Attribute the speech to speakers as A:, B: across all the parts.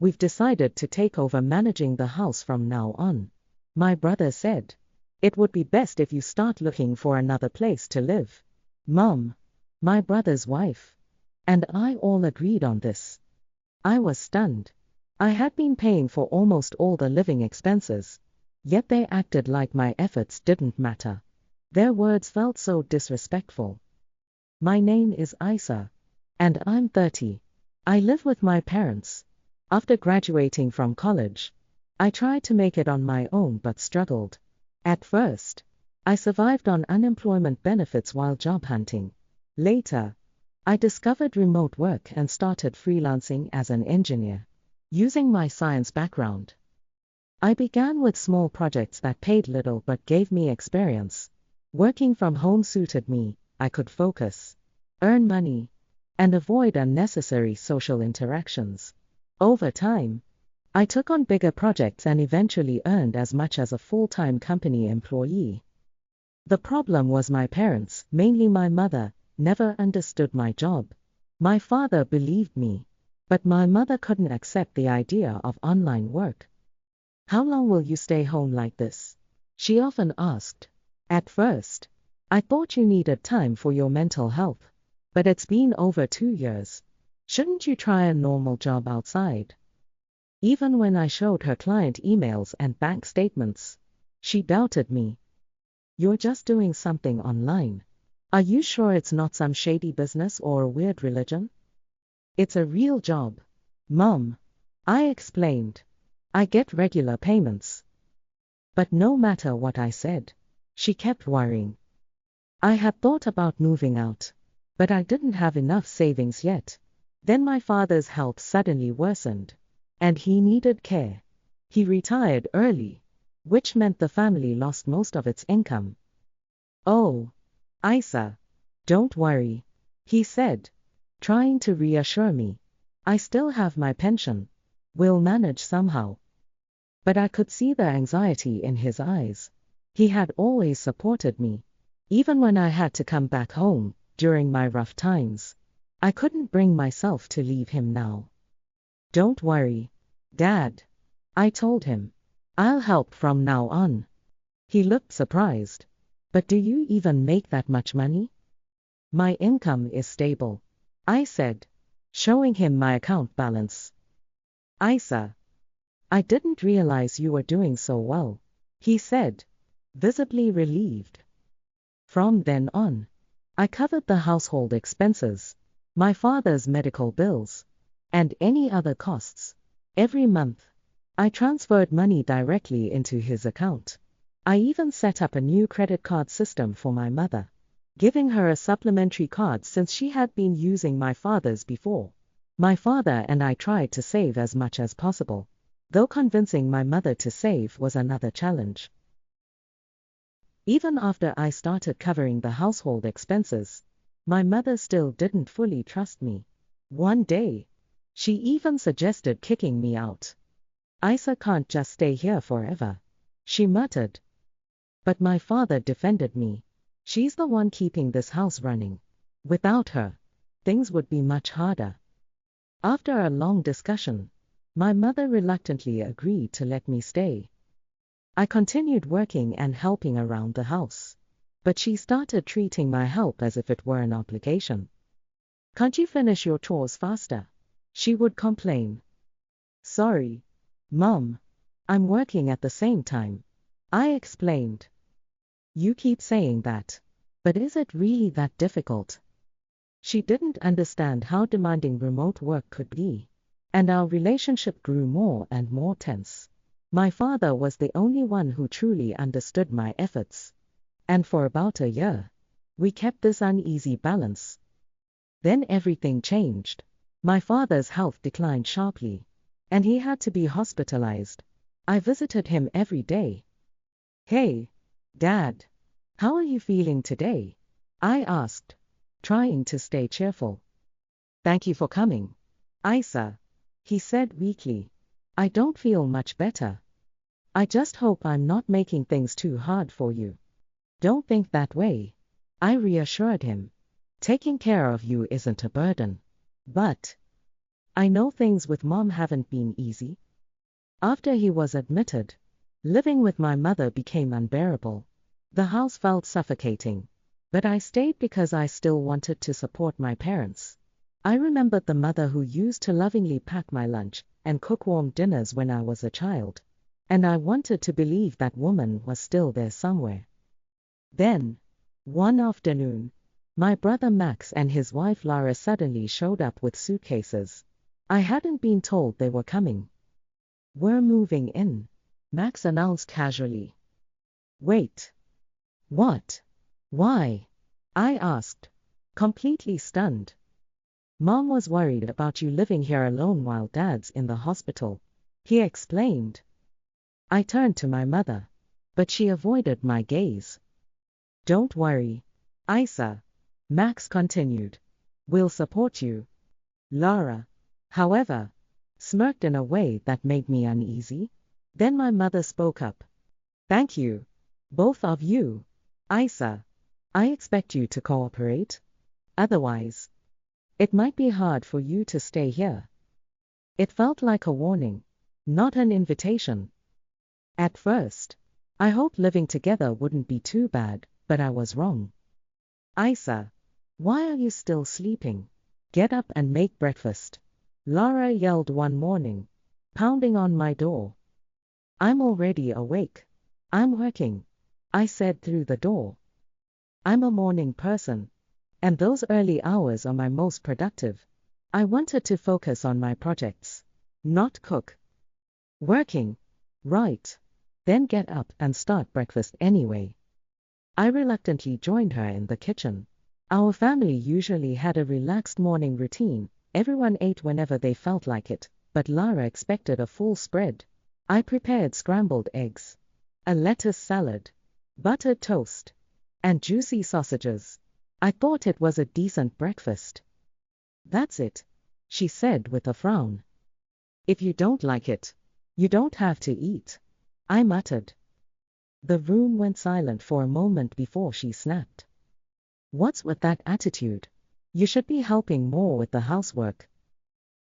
A: We've decided to take over managing the house from now on. My brother said, it would be best if you start looking for another place to live. Mom, my brother's wife, and I all agreed on this. I was stunned. I had been paying for almost all the living expenses, yet they acted like my efforts didn't matter. Their words felt so disrespectful. My name is Isa, and I'm 30. I live with my parents. After graduating from college, I tried to make it on my own but struggled. At first, I survived on unemployment benefits while job hunting. Later, I discovered remote work and started freelancing as an engineer. Using my science background, I began with small projects that paid little but gave me experience. Working from home suited me. I could focus, earn money, and avoid unnecessary social interactions. Over time, I took on bigger projects and eventually earned as much as a full-time company employee. The problem was my parents, mainly my mother, never understood my job. My father believed me, but my mother couldn't accept the idea of online work. How long will you stay home like this? She often asked. At first, I thought you needed time for your mental health, but it's been over 2 years. Shouldn't you try a normal job outside? Even when I showed her client emails and bank statements, she doubted me. You're just doing something online. Are you sure it's not some shady business or a weird religion? It's a real job, Mom, I explained. I get regular payments. But no matter what I said, she kept worrying. I had thought about moving out, but I didn't have enough savings yet. Then my father's health suddenly worsened, and he needed care. He retired early, which meant the family lost most of its income. Oh, Isa, don't worry, he said, trying to reassure me. I still have my pension. We'll manage somehow. But I could see the anxiety in his eyes. He had always supported me, even when I had to come back home during my rough times. I couldn't bring myself to leave him now. Don't worry, Dad, I told him. I'll help from now on. He looked surprised. But do you even make that much money? My income is stable, I said, showing him my account balance. Isa, I didn't realize you were doing so well, he said, visibly relieved. From then on, I covered the household expenses, my father's medical bills, and any other costs. Every month, I transferred money directly into his account. I even set up a new credit card system for my mother, giving her a supplementary card since she had been using my father's before. My father and I tried to save as much as possible, though convincing my mother to save was another challenge. Even after I started covering the household expenses, my mother still didn't fully trust me. One day, she even suggested kicking me out. Isa can't just stay here forever, she muttered. But my father defended me. She's the one keeping this house running. Without her, things would be much harder. After a long discussion, my mother reluctantly agreed to let me stay. I continued working and helping around the house, but she started treating my help as if it were an obligation. Can't you finish your chores faster? She would complain. Sorry, Mom, I'm working at the same time, I explained. You keep saying that, but is it really that difficult? She didn't understand how demanding remote work could be, and our relationship grew more and more tense. My father was the only one who truly understood my efforts, and for about a year, we kept this uneasy balance. Then everything changed. My father's health declined sharply, and he had to be hospitalized. I visited him every day. Hey, Dad, how are you feeling today? I asked, trying to stay cheerful. Thank you for coming, Isa, he said weakly. I don't feel much better. I just hope I'm not making things too hard for you. Don't think that way, I reassured him. Taking care of you isn't a burden. But I know things with Mom haven't been easy. After he was admitted, living with my mother became unbearable. The house felt suffocating. But I stayed because I still wanted to support my parents. I remembered the mother who used to lovingly pack my lunch and cook warm dinners when I was a child. And I wanted to believe that woman was still there somewhere. Then, one afternoon, my brother Max and his wife Lara suddenly showed up with suitcases. I hadn't been told they were coming. "We're moving in," Max announced casually. "Wait. What? Why?" I asked, completely stunned. "Mom was worried about you living here alone while Dad's in the hospital," he explained. I turned to my mother, but she avoided my gaze. "Don't worry, Isa," Max continued. "We'll support you." Lara, however, smirked in a way that made me uneasy. Then my mother spoke up. "Thank you, both of you. Isa, I expect you to cooperate. Otherwise, it might be hard for you to stay here." It felt like a warning, not an invitation. At first, I hoped living together wouldn't be too bad, but I was wrong. "Isa, why are you still sleeping? Get up and make breakfast," Lara yelled one morning, pounding on my door. "I'm already awake. I'm working," I said through the door. I'm a morning person, and those early hours are my most productive. I wanted to focus on my projects, not cook. Working, right, then get up and start breakfast anyway. I reluctantly joined her in the kitchen. Our family usually had a relaxed morning routine. Everyone ate whenever they felt like it, but Lara expected a full spread. I prepared scrambled eggs, a lettuce salad, buttered toast, and juicy sausages. I thought it was a decent breakfast. "That's it," she said with a frown. "If you don't like it, you don't have to eat," I muttered. The room went silent for a moment before she snapped. "What's with that attitude? You should be helping more with the housework."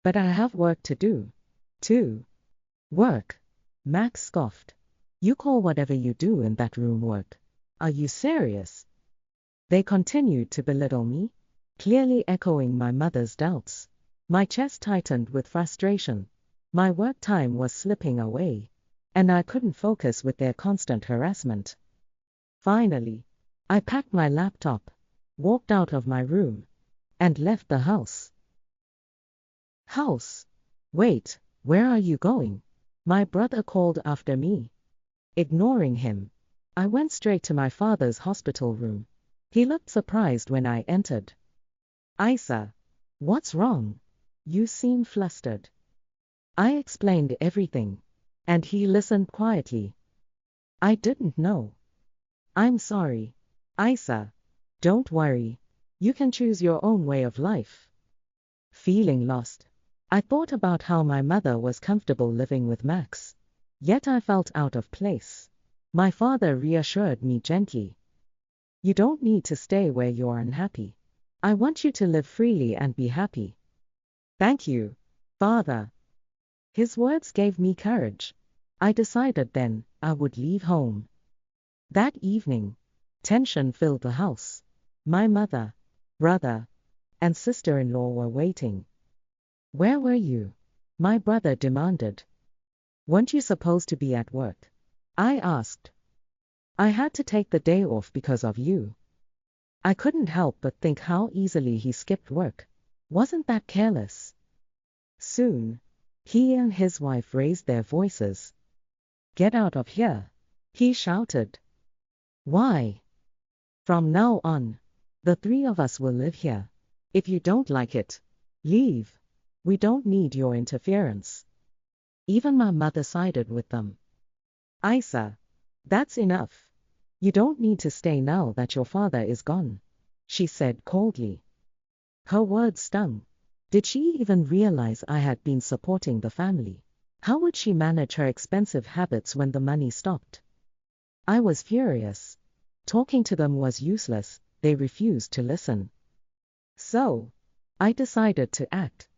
A: "But I have work to do, too." "Work?" Max scoffed. "You call whatever you do in that room work. Are you serious?" They continued to belittle me, clearly echoing my mother's doubts. My chest tightened with frustration. My work time was slipping away, and I couldn't focus with their constant harassment. Finally, I packed my laptop, walked out of my room, and left the house. "House? Wait, where are you going?" my brother called after me. Ignoring him, I went straight to my father's hospital room. He looked surprised when I entered. "Isa, what's wrong? You seem flustered." I explained everything, and he listened quietly. "I didn't know." "I'm sorry, Isa. Don't worry. You can choose your own way of life." Feeling lost, I thought about how my mother was comfortable living with Max. Yet I felt out of place. My father reassured me gently. "You don't need to stay where you're unhappy. I want you to live freely and be happy." "Thank you, Father." His words gave me courage. I decided then I would leave home. That evening, tension filled the house. My mother, brother, and sister-in-law were waiting. "Where were you?" my brother demanded. "Weren't you supposed to be at work?" I asked. "I had to take the day off because of you." I couldn't help but think how easily he skipped work. Wasn't that careless? Soon, he and his wife raised their voices. "Get out of here," he shouted. "Why?" "From now on, the three of us will live here. If you don't like it, leave. We don't need your interference." Even my mother sided with them. "Isa, that's enough. You don't need to stay now that your father is gone," she said coldly. Her words stung. Did she even realize I had been supporting the family? How would she manage her expensive habits when the money stopped? I was furious. Talking to them was useless. They refused to listen. So, I decided to act.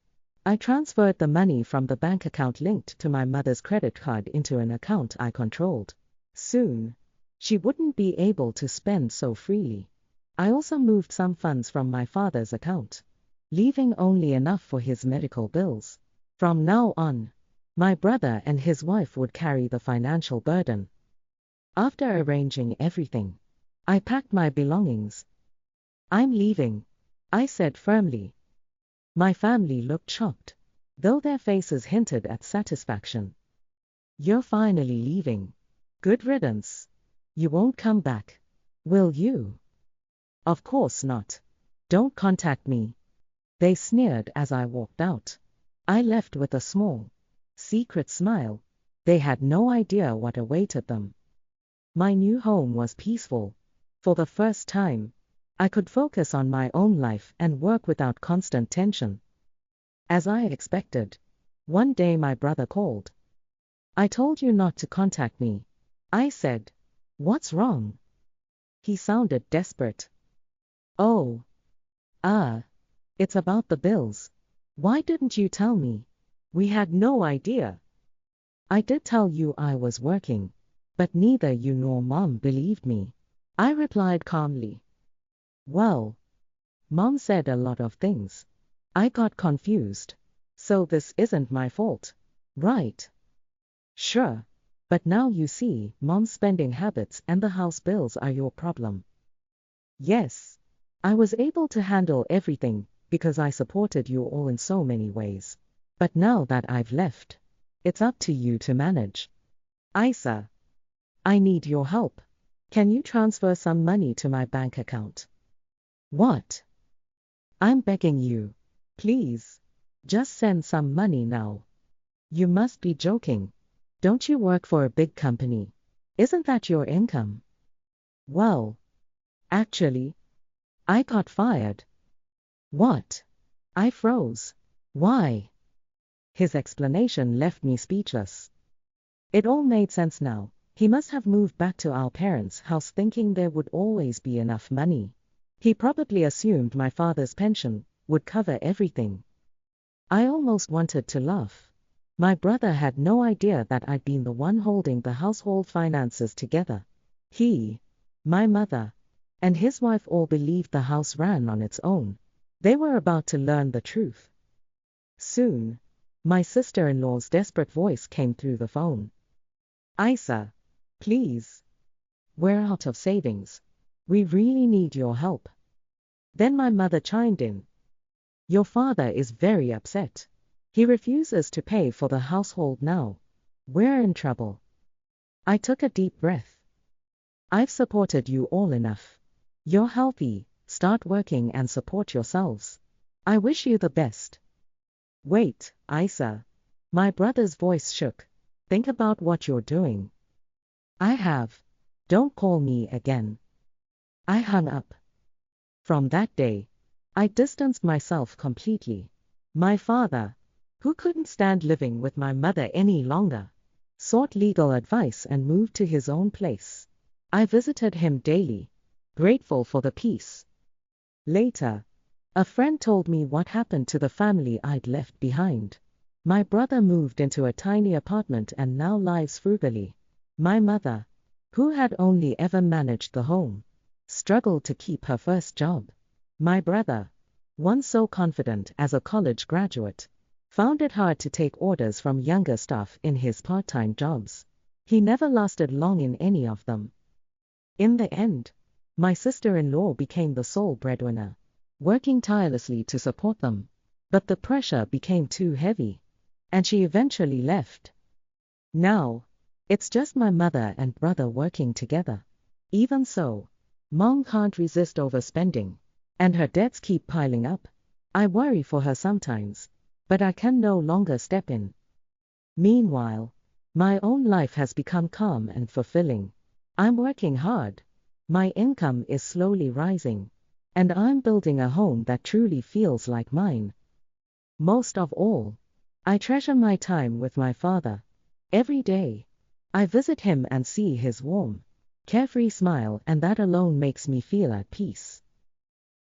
A: I transferred the money from the bank account linked to my mother's credit card into an account I controlled. Soon, she wouldn't be able to spend so freely. I also moved some funds from my father's account, leaving only enough for his medical bills. From now on, my brother and his wife would carry the financial burden. After arranging everything, I packed my belongings. "I'm leaving," I said firmly. My family looked shocked, though their faces hinted at satisfaction. "You're finally leaving. Good riddance. You won't come back, will you?" "Of course not. Don't contact me," they sneered as I walked out. I left with a small, secret smile. They had no idea what awaited them. My new home was peaceful. For the first time, I could focus on my own life and work without constant tension. As I expected, one day my brother called. "I told you not to contact me," I said. "What's wrong?" He sounded desperate. "Oh, it's about the bills. Why didn't you tell me? We had no idea." "I did tell you I was working, but neither you nor Mom believed me," I replied calmly. "Well, Mom said a lot of things. I got confused. So this isn't my fault, right?" "Sure. But now you see, Mom's spending habits and the house bills are your problem." "Yes. I was able to handle everything because I supported you all in so many ways. But now that I've left, it's up to you to manage." "Isa, I need your help. Can you transfer some money to my bank account?" "What? I'm begging you. Please. Just send some money now." "You must be joking. Don't you work for a big company? Isn't that your income?" "Well, actually, I got fired." "What?" I froze. "Why?" His explanation left me speechless. It all made sense now. He must have moved back to our parents' house thinking there would always be enough money. He probably assumed my father's pension would cover everything. I almost wanted to laugh. My brother had no idea that I'd been the one holding the household finances together. He, my mother, and his wife all believed the house ran on its own. They were about to learn the truth. Soon, my sister-in-law's desperate voice came through the phone. "Isa, please. We're out of savings. We really need your help." Then my mother chimed in. "Your father is very upset. He refuses to pay for the household now. We're in trouble." I took a deep breath. "I've supported you all enough. You're healthy, start working and support yourselves. I wish you the best." "Wait, Isa." My brother's voice shook. "Think about what you're doing." "I have. Don't call me again." I hung up. From that day, I distanced myself completely. My father, who couldn't stand living with my mother any longer, sought legal advice and moved to his own place. I visited him daily, grateful for the peace. Later, a friend told me what happened to the family I'd left behind. My brother moved into a tiny apartment and now lives frugally. My mother, who had only ever managed the home, struggled to keep her first job. My brother, once so confident as a college graduate, found it hard to take orders from younger staff in his part-time jobs. He never lasted long in any of them. In the end, my sister-in-law became the sole breadwinner, working tirelessly to support them. But the pressure became too heavy, and she eventually left. Now, it's just my mother and brother working together. Even so, Mom can't resist overspending, and her debts keep piling up. I worry for her sometimes, but I can no longer step in. Meanwhile, my own life has become calm and fulfilling. I'm working hard. My income is slowly rising, and I'm building a home that truly feels like mine. Most of all, I treasure my time with my father. Every day, I visit him and see his warm, carefree smile, and that alone makes me feel at peace.